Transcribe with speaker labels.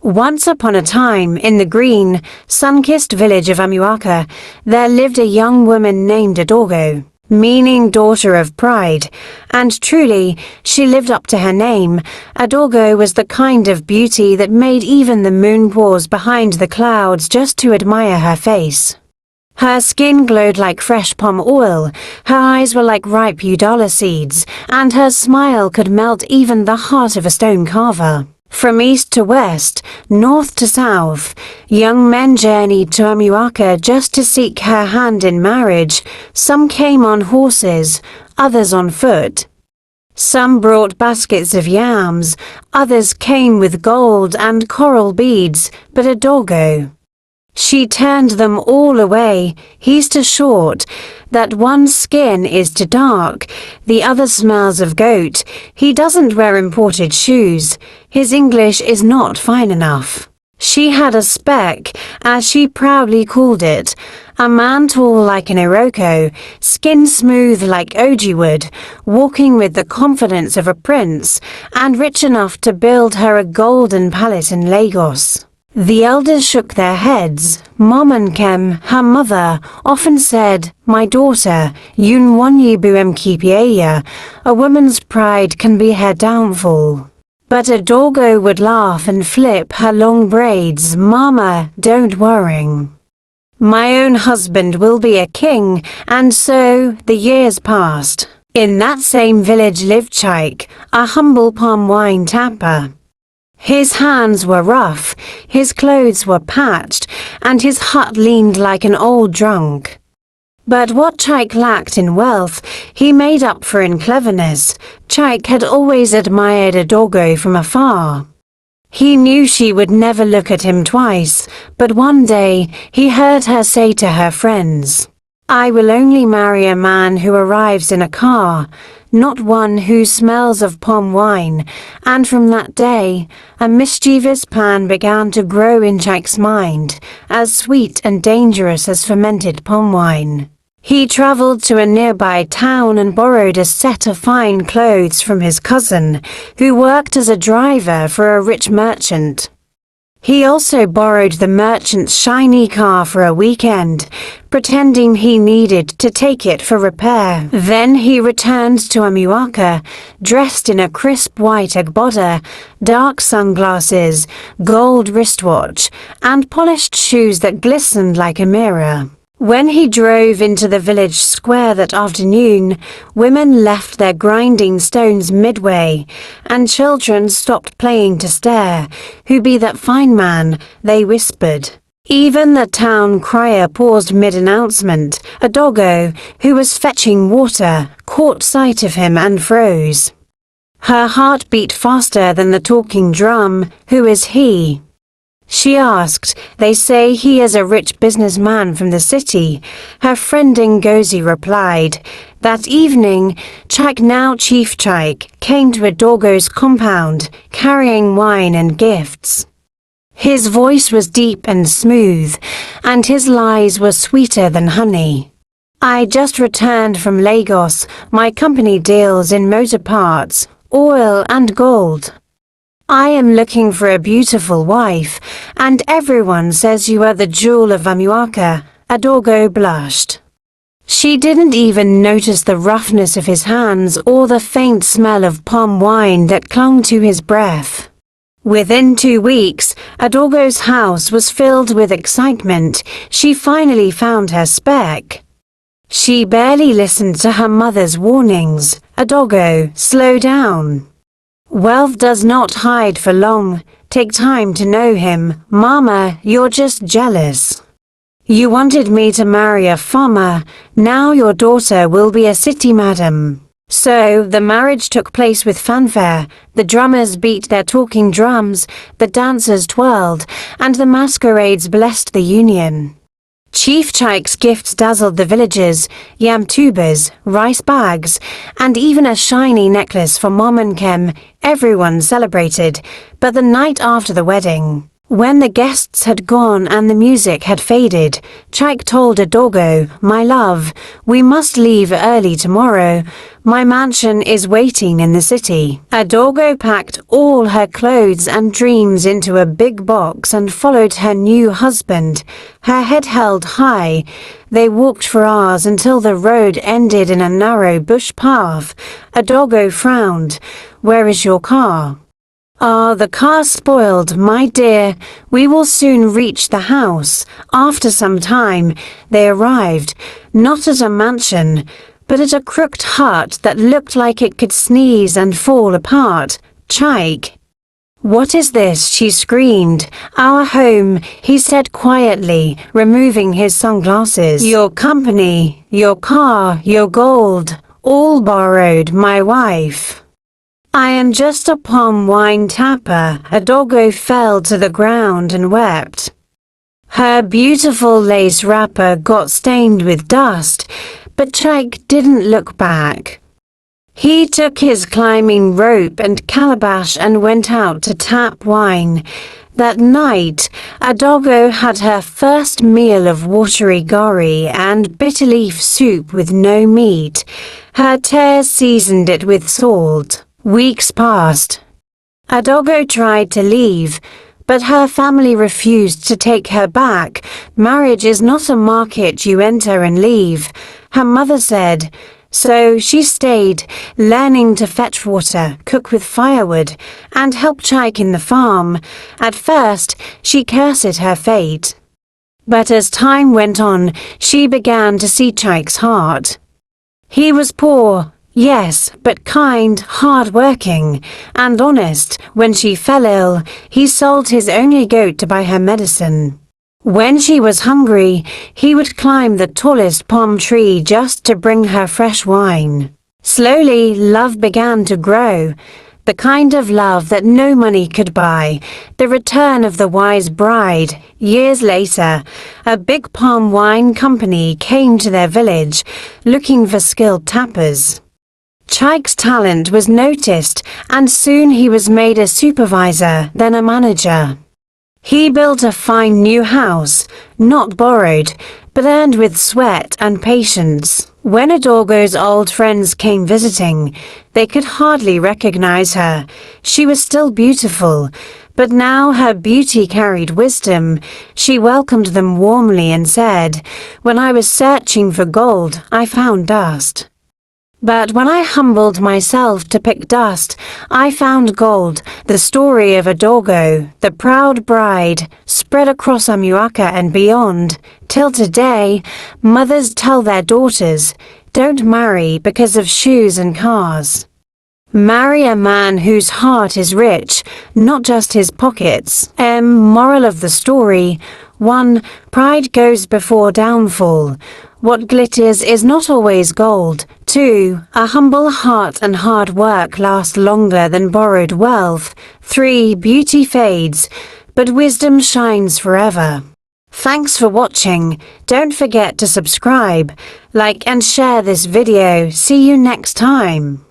Speaker 1: Once upon a time, in the green, sun-kissed village of Amuaka, there lived a young woman named Adogo, meaning daughter of pride, and truly, she lived up to her name. Adogo was the kind of beauty that made even the moon pause behind the clouds just to admire her face. Her skin glowed like fresh palm oil, her eyes were like ripe udala seeds, and her smile could melt even the heart of a stone carver. From east to west, north to south, young men journeyed to Amuaka just to seek her hand in marriage. Some came on horses, others on foot. Some brought baskets of yams, others came with gold and coral beads, but Adogo, she turned them all away. He's too short, that one's skin is too dark, the other smells of goat, he doesn't wear imported shoes, his English is not fine enough. She had a speck, as she proudly called it, a man tall like an Iroko, skin smooth like oji wood, walking with the confidence of a prince, and rich enough to build her a golden palace in Lagos. The elders shook their heads. Momankem, her mother, often said, "My daughter, yun wanyi buem kipieya, a woman's pride can be her downfall." But Adogo would laugh and flip her long braids. "Mama, don't worry. My own husband will be a king," and so the years passed. In that same village lived Chaik, a humble palm wine tapper. His hands were rough, his clothes were patched, and his hut leaned like an old drunk. But what Chaik lacked in wealth, he made up for in cleverness. Chaik had always admired Adogo from afar. He knew she would never look at him twice, but one day he heard her say to her friends, "I will only marry a man who arrives in a car, not one who smells of palm wine," and from that day, a mischievous plan began to grow in Chaik's mind, as sweet and dangerous as fermented palm wine. He traveled to a nearby town and borrowed a set of fine clothes from his cousin, who worked as a driver for a rich merchant. He also borrowed the merchant's shiny car for a weekend, pretending he needed to take it for repair. Then he returned to Amuaka, dressed in a crisp white agbada, dark sunglasses, gold wristwatch, and polished shoes that glistened like a mirror. When he drove into the village square that afternoon, women left their grinding stones midway, and children stopped playing to stare. "Who be that fine man?" they whispered. Even the town crier paused mid-announcement. Adogo, who was fetching water, caught sight of him and froze. Her heart beat faster than the talking drum. "Who is he?" she asked. "They say he is a rich businessman from the city," her friend Ngozi replied. That evening, Chaik, now Chief Chaik, came to Adogo's compound, carrying wine and gifts. His voice was deep and smooth, and his lies were sweeter than honey. "I just returned from Lagos. My company deals in motor parts, oil and gold. I am looking for a beautiful wife, and everyone says you are the jewel of Amuaka." Adogo blushed. She didn't even notice the roughness of his hands or the faint smell of palm wine that clung to his breath. Within 2 weeks, Adogo's house was filled with excitement. She finally found her speck. She barely listened to her mother's warnings. "Adogo, slow down. Wealth does not hide for long. Take time to know him. Mama, you're just jealous. You wanted me to marry a farmer. Now your daughter will be a city madam." So the marriage took place with fanfare. The drummers beat their talking drums, the dancers twirled, and the masquerades blessed the union. Chief Chaik's gifts dazzled the villagers: yam tubers, rice bags, and even a shiny necklace for Mom and Kem. Everyone celebrated, but the night after the wedding, When the guests had gone and the music had faded, Chaik told Adorgo, "My love, we must leave early tomorrow. My mansion is waiting in the city." Adorgo packed all her clothes and dreams into a big box and followed her new husband, her head held high. They walked for hours until the road ended in a narrow bush path. Adorgo frowned. "Where is your car?" "Ah, the car's spoiled, my dear. We will soon reach the house." After some time, they arrived, not at a mansion, but at a crooked hut that looked like it could sneeze and fall apart. "Chaik." "What is this?" she screamed. "Our home," he said quietly, removing his sunglasses. "Your company, your car, your gold, all borrowed, my wife. I am just a palm wine tapper." Adorgo fell to the ground and wept. Her beautiful lace wrapper got stained with dust, but Chaik didn't look back. He took his climbing rope and calabash and went out to tap wine. That night, Adorgo had her first meal of watery gori and bitter leaf soup with no meat. Her tears seasoned it with salt. Weeks passed. Adorgo tried to leave, but her family refused to take her back. "Marriage is not a market you enter and leave," her mother said. So she stayed, learning to fetch water, cook with firewood, and help Chaik in the farm. At first, she cursed her fate. But as time went on, she began to see Chaik's heart. He was poor, yes, but kind, hard-working, and honest. When she fell ill, he sold his only goat to buy her medicine. When she was hungry, he would climb the tallest palm tree just to bring her fresh wine. Slowly, love began to grow, the kind of love that no money could buy, the return of the wise bride. Years later, a big palm wine company came to their village, looking for skilled tappers. Chaik's talent was noticed, and soon he was made a supervisor, then a manager. He built a fine new house, not borrowed, but earned with sweat and patience. When Adorgo's old friends came visiting, they could hardly recognize her. She was still beautiful, but now her beauty carried wisdom. She welcomed them warmly and said, "When I was searching for gold, I found dust. But when I humbled myself to pick dust, I found gold." The story of Adorgo, the proud bride, spread across Amuaka and beyond. Till today, mothers tell their daughters, "Don't marry because of shoes and cars. Marry a man whose heart is rich, not just his pockets." Moral of the story: 1. Pride goes before downfall. What glitters is not always gold. 2. A humble heart and hard work last longer than borrowed wealth. 3. Beauty fades, but wisdom shines forever. Thanks for watching. Don't forget to subscribe, like and share this video. See you next time.